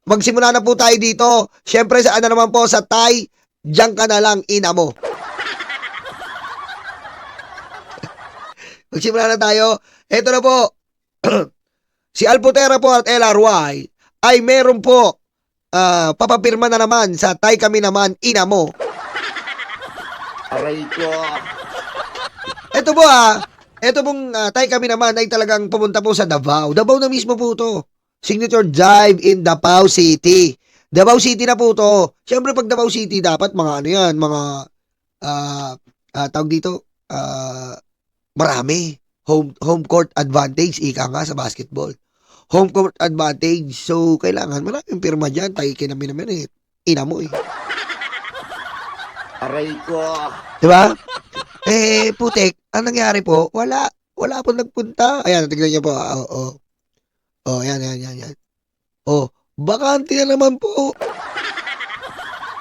Magsimula na po tayo dito. Siyempre, saan na naman po sa Thai, diyan ka na lang, ina mo. Magsimula na tayo. Ito na po. Si Alputera po at LRY ay meron po papapirma na naman sa Thai kami naman, ina mo. Aray ko. Ito po ito pong Thai kami naman ay talagang pumunta po sa Davao. Davao na mismo po to. Signature Drive in Davao City. Davao City na po to. Siyempre pag Davao City dapat mga ano yan, mga tawag dito, marami. Home court advantage, ika nga sa basketball. Home court advantage. So, kailangan maraming pirma dyan. Tayo kinamin naman ina mo eh. Aray ko. Diba? Putek, ang nangyari po, wala po nagpunta. Ayan, tignan niyo po. Yan. Bakante na naman po.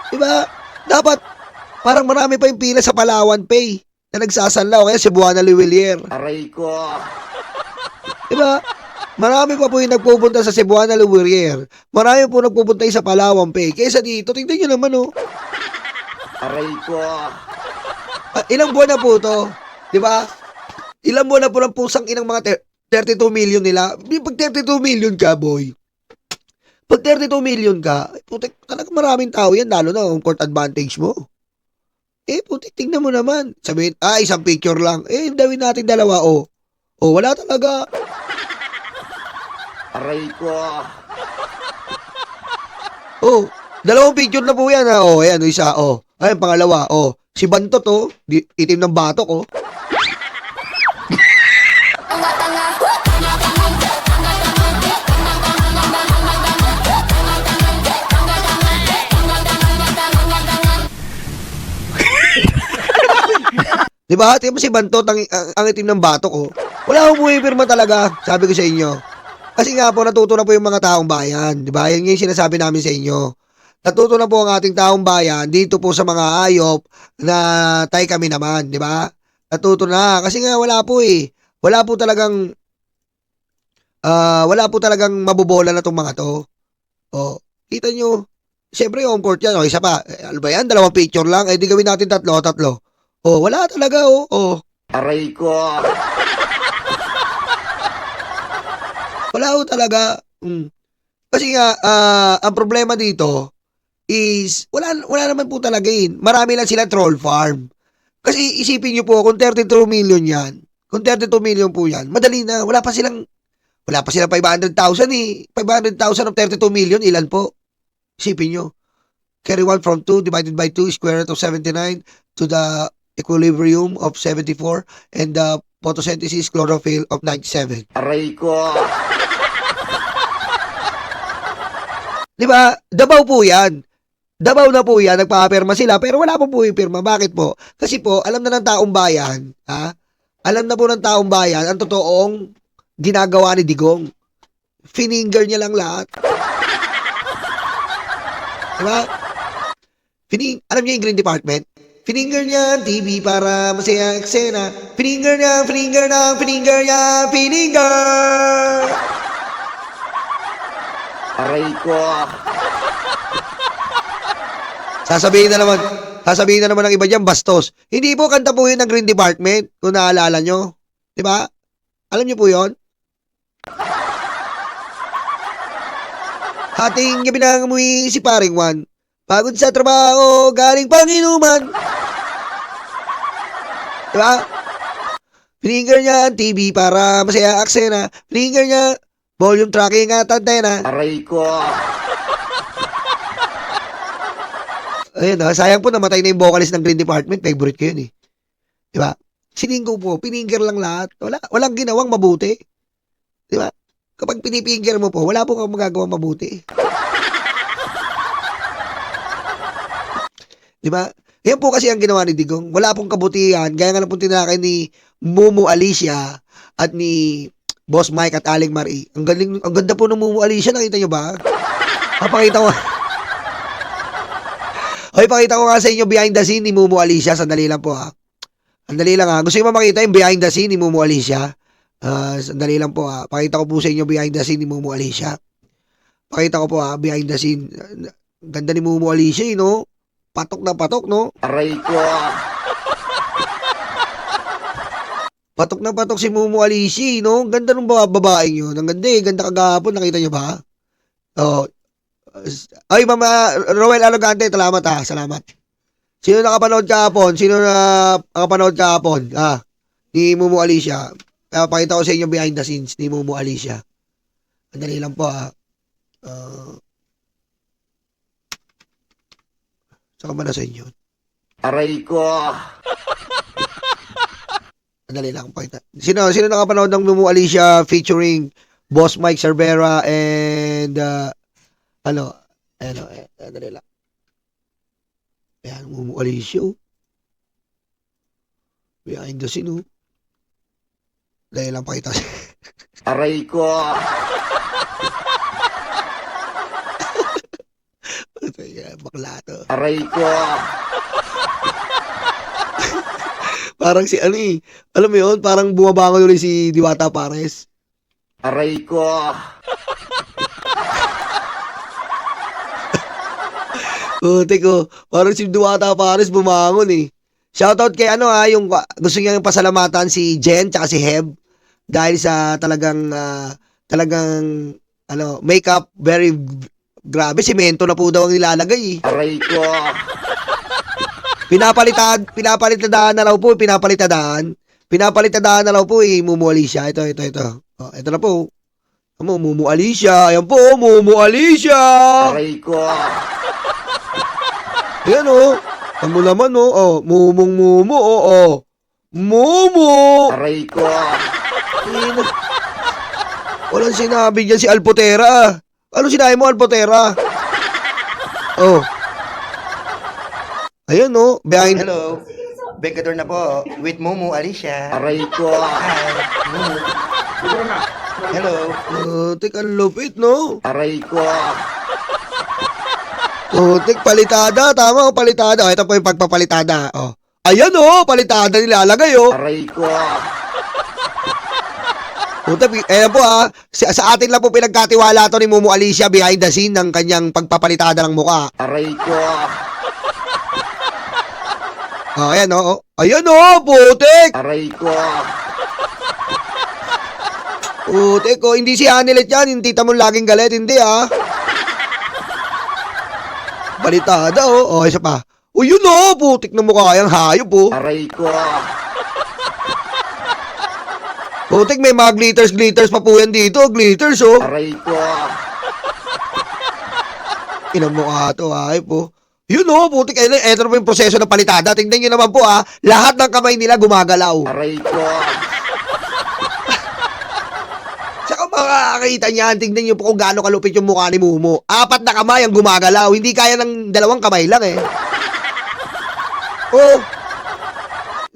Diba? Dapat, parang marami pa yung pila sa Palawan Pay na nagsasanlaw. Kaya Cebuana Luwilier. Aray ko. Diba? Marami pa po yung nagpupunta sa Cebuana Luwilier. Marami po nagpupunta sa Palawan Pay. Kaysa dito, tignan nyo naman Aray ko. Ilang buwan na po to? Diba? Ilang buwan na po ng pusang inang mga 32 million nila. Pag 32 million ka, boy. Pag 32 million ka, putik, talagang maraming tao yan, lalo na ang court advantage mo. Putik, tingnan mo naman. Sabihin, isang picture lang. Dawin natin dalawa, wala talaga. Aray ko. Dalawang picture na po yan, ayan, isa, Ayan, pangalawa, si Bantot, itim ng batok, Diba? Tingnan mo si Bantot, ang itim ng batok, Wala akong pumipirma talaga, sabi ko sa inyo. Kasi nga po, natuto na po yung mga taong bayan. Diba? Yan yung sinasabi namin sa inyo. Natuto na po ang ating taong bayan dito po sa mga ayop na Thai kami naman. Diba? Natuto na. Kasi nga wala po Wala po talagang mabobola na itong mga to. Kita nyo. Siyempre, home court yan. Isa pa. Ano ba yan? Dalawang picture lang. Di gawin natin tatlo. Wala talaga, Aray ko. Wala talaga. Kasi nga, ang problema dito is, wala naman po talaga Marami lang sila troll farm. Kasi isipin nyo po, kung 32 million yan, kung 32 million po yan, madali na. Wala pa silang 500,000 500,000 of 32 million, ilan po? Isipin nyo. Carry 1 from 2 divided by 2 is square root of 79 to the equilibrium of 74 and the photosynthesis chlorophyll of 97. Aray ko. Diba? Davao po yan. Davao na po yan. Nagpapirma sila pero wala po yung pirma. Bakit po? Kasi po, alam na ng taong bayan, alam na po ng taong bayan ang totoong ginagawa ni Digong. Fininger niya lang lahat. Diba? Alam niya yung Green Department? Fininger niya ang TV para masaya ang eksena. Fininger niya. Aray ko. Sasabihin na naman ng iba dyan, bastos. Hindi po kanta po yun ng Green Department, kung naalala nyo. Diba? Alam nyo po yun? Hating gabi nang umuwi si paring Juan. Pagod sa trabaho, galing pang inuman. Diba? Finger niya ang TV para masaya aksena. Finger niya, volume tracking at antena. Aray ko. Ayun, sayang po namatay na yung vocalist ng Green Department. Favorite ko yun Diba? Sininggo po, pininger lang lahat. Walang ginawang mabuti. Diba? Kapag pinipinger mo po, wala po kang magagawang mabuti. Diba? Yan po kasi ang ginawa ni Digong. Wala pong kabutihan. Gaya nga lang po tinakay ni Mumu Alicia at ni Boss Mike at Aling Marie. Ang ganda po ng Mumu Alicia. Nakita nyo ba? Pakita ko. Pakita ko nga sa inyo behind the scene ni Mumu Alicia. Sandali lang po Sandali lang Gusto nyo makita yung behind the scene ni Mumu Alicia? Sandali lang po Pakita ko po sa inyo behind the scene ni Mumu Alicia. Pakita ko po behind the scene. Ganda ni Mumu Alicia, no? Patok na patok, no? Aray ko. Patok na patok si Mumu Alicia, no? Ganda ng babaeng yun. Ang ganda ganda kagahapon, nakita niyo ba? Oh. Ay, Mama Roel Alogante, salamat salamat. Sino nakapanood kahapon? Sino nakapanood kahapon? Ni Mumu Alicia. Pakita ko sa inyo behind the scenes ni Mumu Alicia. Andali lang po saka ba na sa inyo? Aray ko. Andali lang pakita. Sino nakapanood ng Mumu Alicia featuring Boss Mike Cervera and andali lang. Ayan, Mumu Alicia. Behind the scene, dahil lang pakita. Aray ko. Bakla to. Aray ko. Parang si alam mo yun, parang bumabangon ulit si Diwata Pares. Aray ko. Teko, parang si Diwata Pares bumangon eh. Shoutout kay yung gusto niyang pasalamatan si Jen tsaka si Heb dahil sa talagang makeup very grabe, semento na po daw ang nilalagay eh. Aray ko. Pinapalitadaan na raw po Mumu Alicia. Ito. Ito na po. Mumu Alicia. Ayan po, Mumu Alicia. Aray ko. Ayan Amo naman Mumong Mumu Mumu. Aray ko. Walang sinabi dyan si Alpotera. Ano sinabi mo, Alpotera? Ayan behind. Hello. Becador na po with Mumu Alicia. Aray ko. Hi. Mumu. Hello. Teka, lupit, no? Aray ko. Tek, palitada. Tama, palitada. Ito po yung pagpapalitada. Ayan, palitada nilalagay, Aray ko. Ayan po, sa atin lang po pinagkatiwala to ni Mumu Alicia behind the scene ng kanyang pagpapalitada ng muka. Aray ko. Ayan, Ayan, putik. Aray ko. Putik, hindi si Hanilet yan. Hindi tita mo laging galit. Hindi, Balitada, isa pa. Yun, putik na mukha yung hayop, Aray ko. Putik, may mga glitters pa po yan dito. Glitters, Aray ko. Inamukha to, hayop, Yun, putik. Ito na po yung proseso ng palitada. Tingnan nyo naman po, lahat ng kamay nila gumagalaw. Aray ko. Saka makakakita niyan, tingnan nyo po kung gaano kalupit yung mukha ni Mumu. 4 na kamay ang gumagalaw. Hindi kaya ng 2 kamay lang,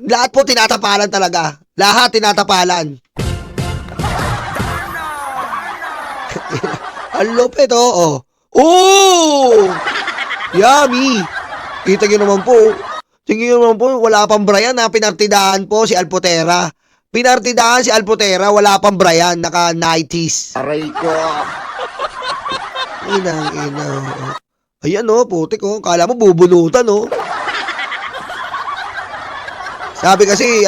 Lahat po tinatapalan talaga. Lahat tinatapalan. Ang lupit, Yummy! Kita nyo naman po. Tingnan nyo naman po, wala pang Brian pinartidahan po si Alpotera. Pinartidahan si Alpotera, wala pang Brian, naka 90s. Aray ko. Ina. Ayan putik kala mo bubunutan Sabi kasi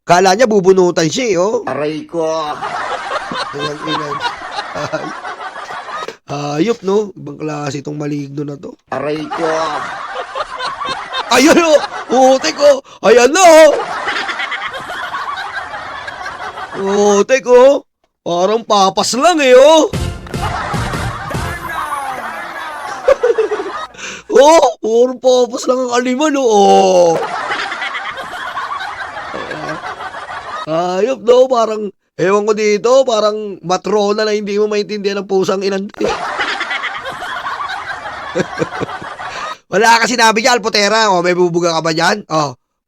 kala niya bubunutan siya Aray ko. Ayan. Hayop ibang klase itong maligno na to. Aray ko. Ayan putik ayan na putik parang papas lang puro papas lang ang aliman Hayop parang ewan ko dito, parang matrona na hindi mo maintindihan ng pusang inante. Wala ka sinabi dyan, Alpotera. May bubuga ka ba dyan?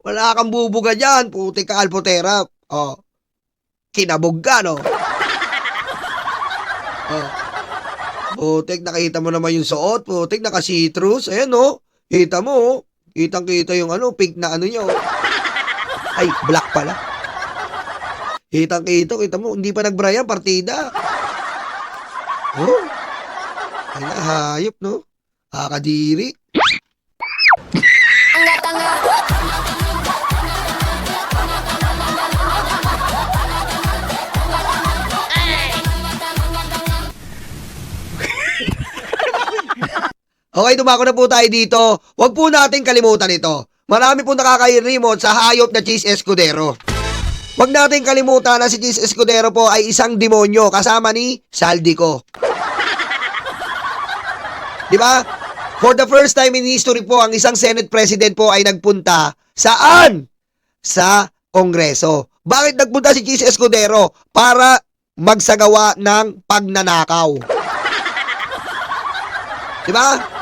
Wala kang bubuga dyan. Putik ka, Alpotera. Kinabog ka, Putik, nakita mo naman yung suot. Putik, naka-citrus. Ayan, Kita mo, Kitang-kita yung pink na nyo. Ay, black pala. Kita mo, hindi pa nag-Brian, partida. Hayop, no? Kakadiri. Okay, dumako na po tayo dito. Huwag po natin kalimutan ito. Marami po nakaka-remote sa hayop na Cheese Escudero. Huwag natin kalimutan na si Cheese Escudero po ay isang demonyo kasama ni Saldico. Di ba? For the first time in history po, ang isang Senate President po ay nagpunta saan? Sa Kongreso. Bakit nagpunta si Cheese Escudero? Para magsagawa ng pagnanakaw. Di ba?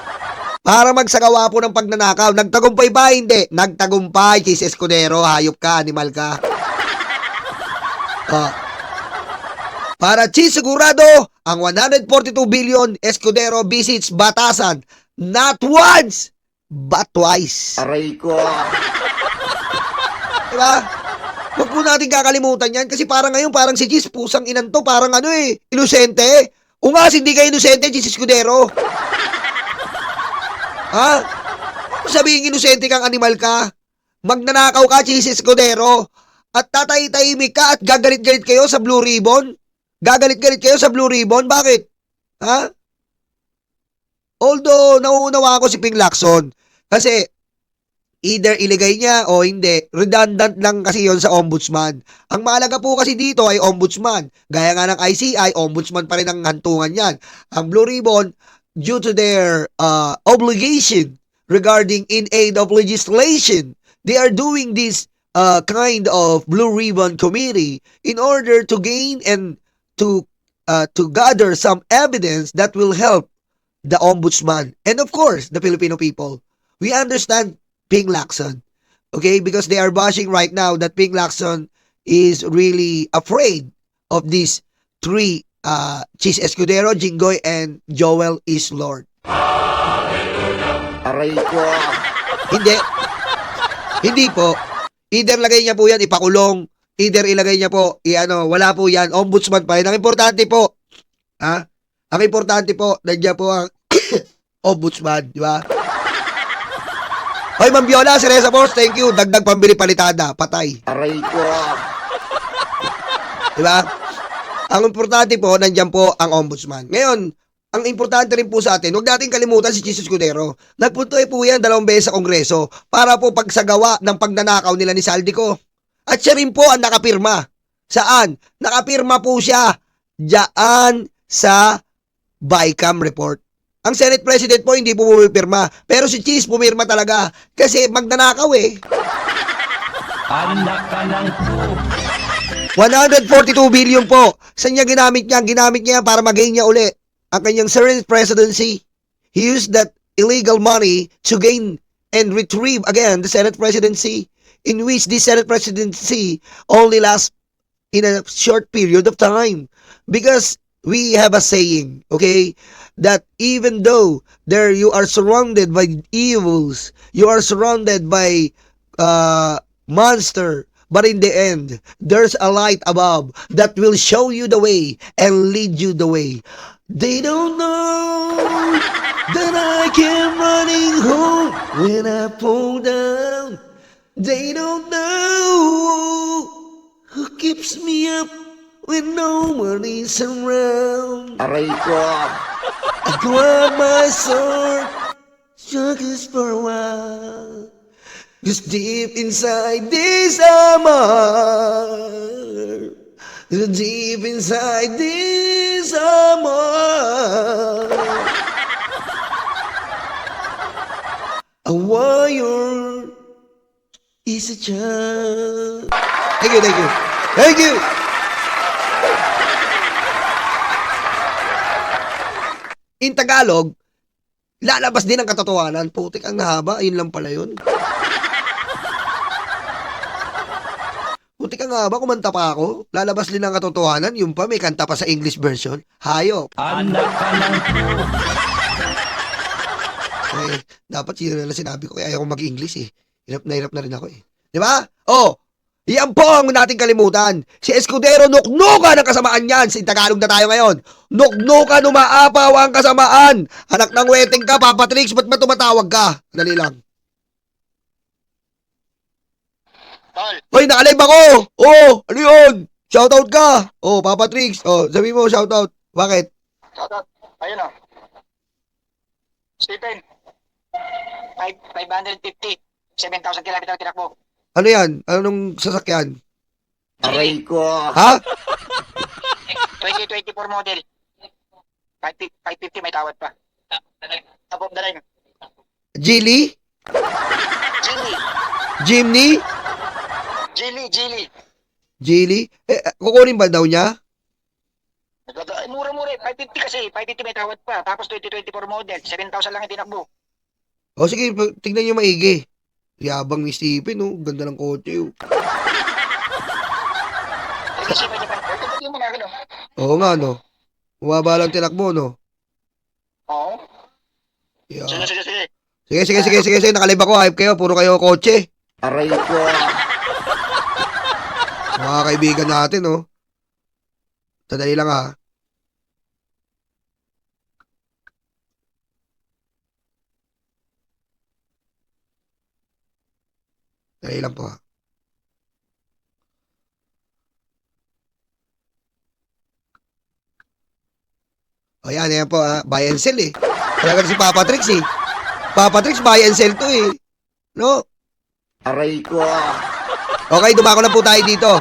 Para magsagawa po ng pagnanakaw. Nagtagumpay ba? Hindi. Nagtagumpay, Cheese Escudero. Hayop ka, animal ka. Para Cheese sigurado, ang 142 billion Escudero visits Batasan. Not once, but twice. Aray ko. Diba? Huwag po natin kakalimutan yan kasi parang ngayon, parang si Cheese, pusang inan to, parang inosente. Ungas, hindi ka inosente, Cheese Escudero. Ha? Sabihin inosente kang animal ka. Magnanakaw ka, Cheese Escudero. At tatay-tahimik ka at gagalit-galit kayo sa Blue Ribbon. Gagalit-galit kayo sa Blue Ribbon. Bakit? Ha? Although, nauunawa ako si Ping Lacson. Kasi, either iligay niya o hindi. Redundant lang kasi yon sa ombudsman. Ang mahalaga po kasi dito ay ombudsman. Gaya nga ng ICI, ombudsman pa rin ang hantungan yan. Ang Blue Ribbon, due to their obligation regarding in aid of legislation, they are doing this kind of Blue Ribbon Committee in order to gain and to gather some evidence that will help the ombudsman and of course the Filipino people. We understand Ping Lacson, okay, because they are bashing right now that Ping Lacson is really afraid of these three Cheese Escudero, Jinggoy, and Joel is Lord. Aray ko. Hindi. Hindi po. Either lagay niya po yan, ipakulong. Either ilagay niya po, wala po yan. Ombudsman pa rin. Ang importante po, ang importante po, nandiyan po ang ombudsman, di ba? Hoy, Ma'am Viola, si Reza Boss, thank you. Dagdag pambili palitada, patay. Aray ko. Di ba? Ang importante po, nandiyan po ang ombudsman. Ngayon, ang importante rin po sa atin, huwag natin kalimutan si Cheese Escudero. Nagpunto po yan 2 beses sa Kongreso para po pagsagawa ng pagnanakaw nila ni Saldico. At siya rin po ang nakapirma. Saan? Nakapirma po siya diyan sa BICAM report. Ang Senate President po hindi po pumipirma. Pero si Cheese pumirma talaga kasi magnanakaw eh. Anak ka ng 142 billion po. Saan niya ginamit niya? Ginamit niya para mag-gain niya uli ang kanyang Senate presidency. He used that illegal money to gain and retrieve again the Senate presidency, in which the Senate presidency only lasts in a short period of time. Because we have a saying, okay, that even though there you are surrounded by evils, you are surrounded by monster, but in the end, there's a light above that will show you the way and lead you the way. They don't know that I came running home when I pulled down. They don't know who keeps me up when no one is around. Aray ko. I grab my sword, struggles for a while. Just deep inside this armor, deep inside this armor, a warrior is a child. Thank you, thank you, thank you. In Tagalog, lalabas din ang katotohanan. Putik ang haba, ayun lang pala yun. Putik ang haba, kumanta pa ako. Lalabas din ang katotohanan, yung pa may kanta pa sa English version. Hayop. anak ka ng Dapat yun na lang sinabi ko, kaya ayaw mag-English eh. Hirap na rin ako eh. Di ba? Oh, Yan po ang nating kalimutan. Si Escudero, nuknuka ng kasamaan yan. Sa Tagalog na tayo ngayon. Nuknuka, umaapaw ang kasamaan. Anak ng weteng ka, Papa Trix, ba't ba tumatawag ka? Dali lang. Tol, Hoy, nakalive ako! Oh, ano yun? Shoutout ka! Oh, Papa Trix. Oh, sabi mo, shoutout. Bakit? shoutout. Ayun o. Stephen. 550. 7,000 kilometer tinakbo. Ano yan? Anong sasakyan? Aray ko. Ha? 2024 model. 550 may tawad pa. Top of the line. Geely? Geely. Jimny? Geely. Geely? Kukunin ba daw niya? Mura-mura. 550 kasi. 550 may tawad pa. Tapos 2024 model. 7,000 lang yung tinakbo. O sige, tignan niyo maigi. Yabang ni Stephen, oh. Ganda ng kotse, oh. Kasi pwede pa. Pwede mo na akin, Oo nga, no? Bumaba lang tinakbo, no? Oo. Yeah. Sige. Sige. Nakalive ako. Hype kayo. Puro kayo kotse. Aray ko. Mga kaibigan natin, oh. Tadali lang, ha. Dali lang po, ha. O yan po, ha. Buy and sell, eh. Talaga si Papa Trix, eh. Papa Trix, buy and sell to, eh. No? Aray ko. Okay, dumako na po tayo dito.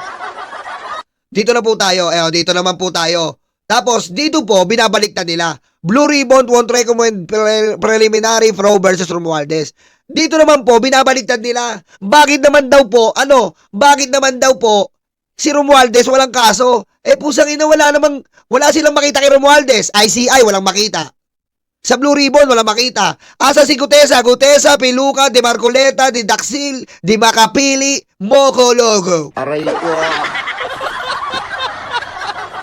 Dito na po tayo. Dito naman po tayo. Tapos, dito po, binabaliktad nila. Blue Ribbon won't recommend preliminary Fro versus Romualdez. Dito naman po, binabaliktad nila. Bakit naman daw po si Romualdez walang kaso? Pusang ina, wala silang makita kay Romualdez. ICI, walang makita. Sa Blue Ribbon, walang makita. Asa si Gutesa, Piluca, Di Marcoleta, Di Daxil, Di Macapili, Moco Logo. Aray ko.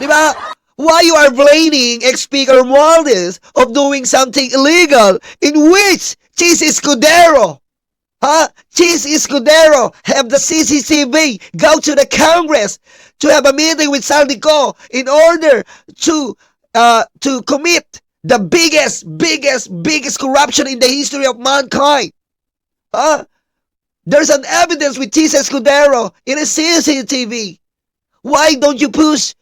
Diba? Why you are blaming ex-Speaker Romualdez of doing something illegal in which Chis Escudero, Chis Escudero have the CCTV go to the Congress to have a meeting with Saldico in order to commit the biggest corruption in the history of mankind. There's an evidence with Chis Escudero in a CCTV. Why don't you push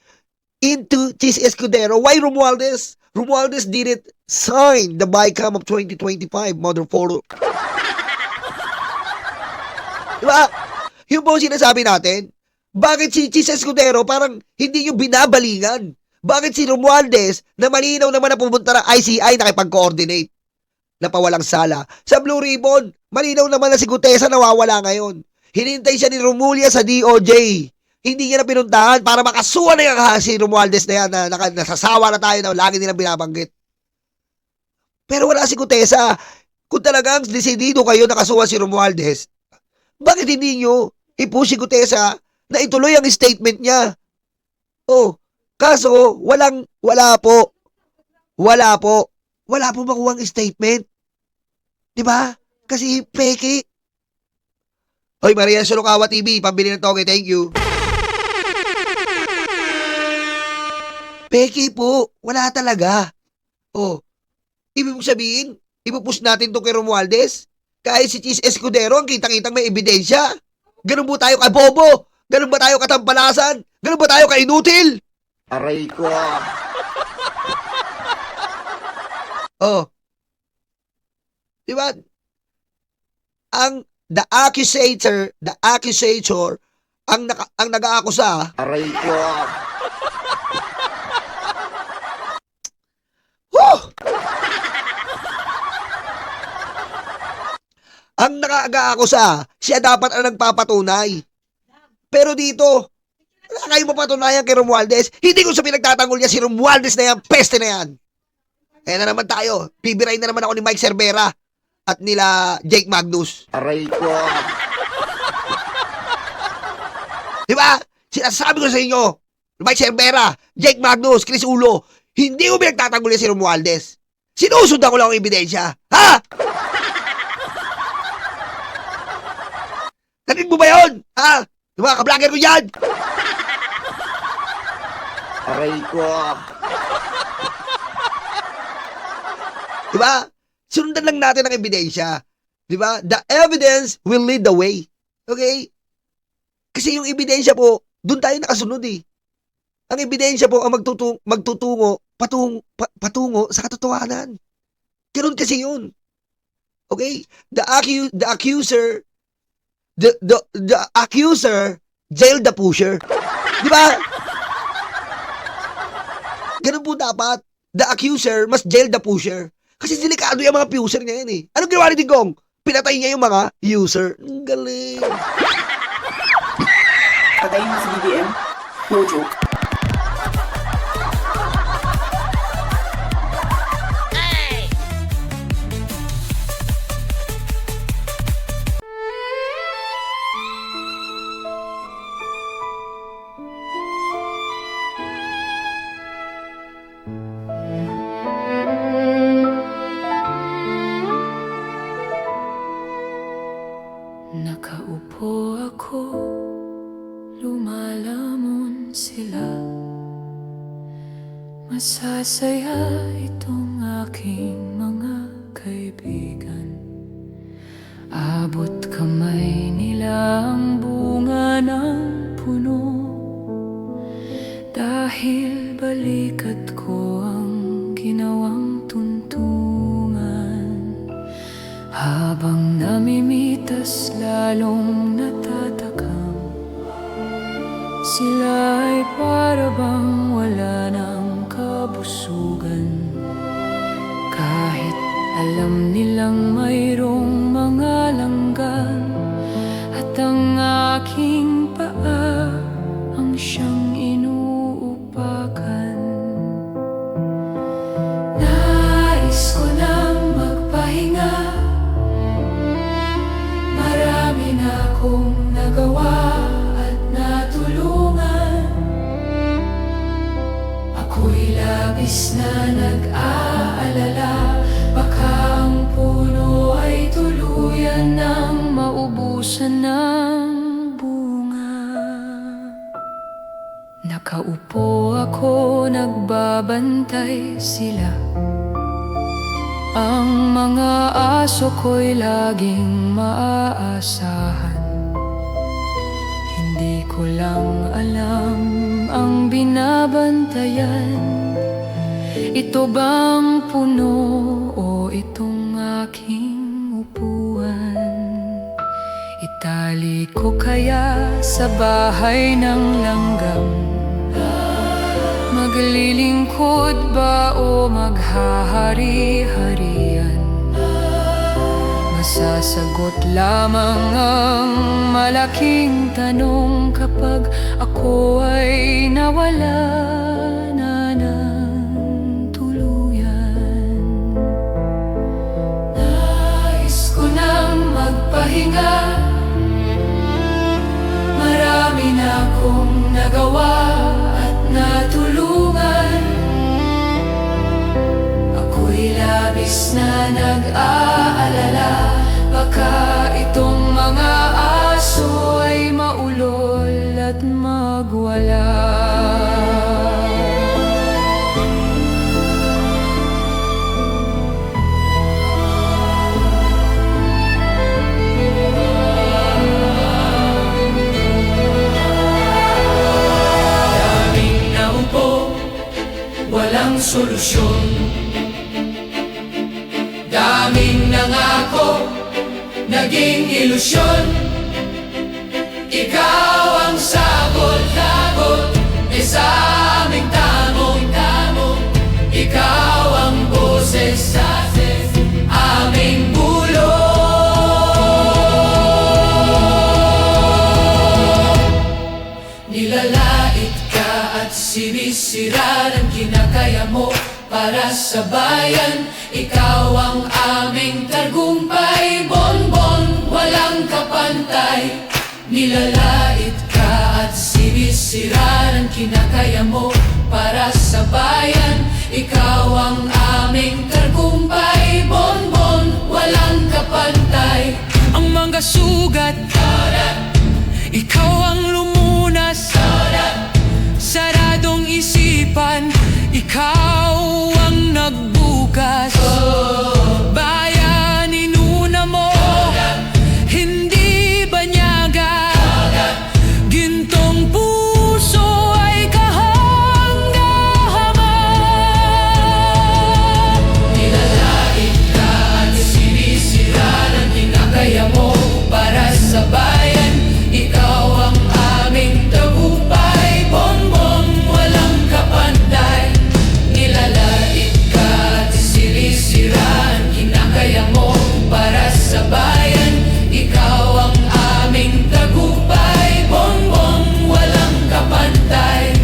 into Chis Escudero? Why Romualdez? Romualdez didn't sign the BICAM of 2025, Mother Photo. Diba? Yun po ang sinasabi natin. Bakit si Chis Escudero parang hindi nyo binabalingan? Bakit si Romualdez na malinaw naman na pumunta ng ICI nakipag-coordinate? Napawalang sala. Sa Blue Ribbon, malinaw naman na si Gutesa nawawala ngayon. Hinintay siya ni Romulia sa DOJ. Hindi niya na pinuntahan para makasuha na yung si Romualdez na yan na nasasawa na tayo na lagi nilang binabanggit. Pero wala si Gutesa. Kung talagang desidido kayo nakasuha si Romualdez, bakit hindi nyo ipush si Gutesa na ituloy ang statement niya? Kaso wala po makuha ang statement. Diba? Kasi peke. Hoy, Maria Sulukawa TV, pambili ng toge, thank you. Peke po, wala talaga. Ibig mong sabihin, ipupush natin to kay Romualdez? Kahit si Chis Escudero, ang kitang-kitang may ebidensya. Ganun ba tayo kabobo? Ganun ba tayo katampalasan? Ganun ba tayo kainutil? Aray ko. Diba? The accusator, ang nag-aakusa, Aray ko. ang nag-aakusa, siya dapat ang nagpapatunay. Pero dito, wala kayong mapatunayan kay Romualdez. Hindi ko sa pinagtatanggol niya si Romualdez na yan, peste na yan. Kaya na naman tayo, bibirain na naman ako ni Mike Cervera at nila Jake Magnus. Aray ko. Diba? Sinasabi ko sa inyo, Mike Cervera, Jake Magnus, Chris Ulo, hindi ko pinagtatanggol niya si Romualdez. Sinusundan ko lang ang ebidensya. Ha? Narinig mo ba yun? Ha? Yung mga ka-vlogger ko yan! Aray ko. Diba? Sundan lang natin ang ebidensya. Diba? The evidence will lead the way. Okay? Kasi yung ebidensya po, doon tayo nakasunod eh. Ang ebidensya po ang magtutungo patungo sa katotohanan. Ganun kasi yun. Okay? The accuser jailed the pusher. Diba? Ganun po dapat. The accuser must jail the pusher. Kasi delikado yung mga user ngayon eh. Anong ginawa ni Dingkong? Pinatay niya yung mga user. Ang galing. Patayin mo si BBM? No joke. Nakaupo ako, lumalamon sila. Masasaya itong aking mga kaibigan. Abot kamay nila ang bunga ng puno. Dahil balikat ko ang ginawang tuntungan. Habang namimitas lalong natatakam, sila ay para bang wala ng kabusugan. Kahit alam nilang mayroong mga langgan, at ang aking paa ang siyang inuupakan. Nais ko nang magpahinga, marami na akong nagawa at natulungan. Ako'y labis na nag-aalala, baka ang puno ay tuluyan ng maubusan ng bunga. Nakaupo ako, nagbabantay sila. Ang mga aso ko'y laging maaasahan. Hindi ko lang alam ang binabantayan. Ito bang puno o itong aking upuan? Itali ko kaya sa bahay ng langgam? Maglilingkod ba o maghahari-harian? Masasagot lamang ang malaking tanong kapag ako ay nawala na ng tuluyan. Nais ko nang magpahinga, marami na akong nagawa at natulungan. Ako'y labis na nag-aalala, baka itong mga aso ay maulol at magwala. Daming naupo, walang solusyon. Daming nangako, naging ilusyon. Ikaw ang sagot-sagot sa aming tamong-tamong. Ikaw ang boses sa aming bulong. Nilalait ka at sinisira ng kinakaya mo para sa bayan. Ikaw ang aming tagumpay, bonbon, walang kapantay. Nilalait ka at sinisira ng kinakaya mo para sa bayan. Ikaw ang aming tagumpay, bonbon, walang kapantay. Ang mga sugat, ikaw ang gaya mo para sa bayan. Ikaw ang aming tagumpay, bongbong walang kapantay.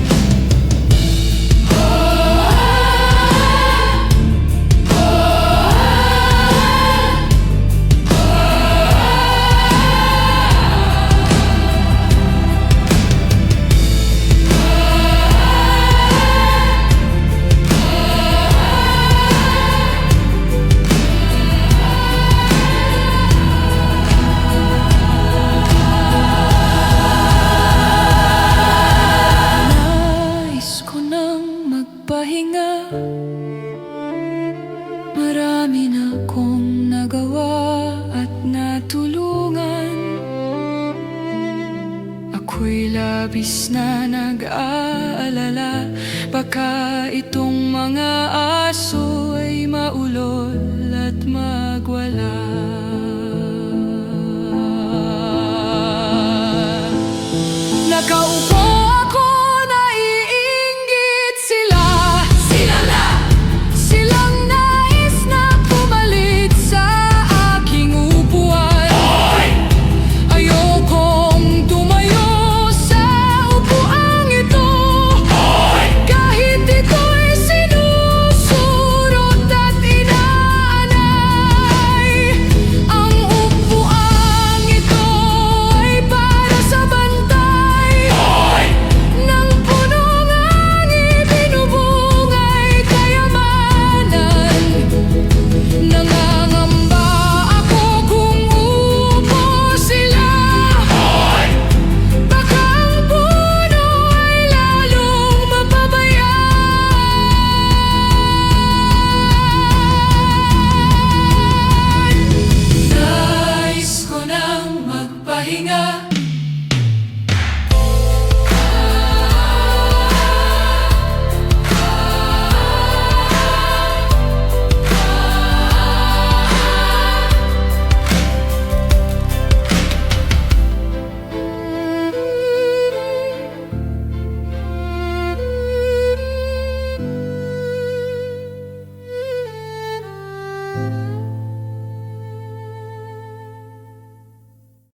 Nais ko nang magpahinga, marami na kong nagawa at natulungan. Ako'y labis na nag-aalala, baka itong mga aso ay maulol at magwala. Nakaupo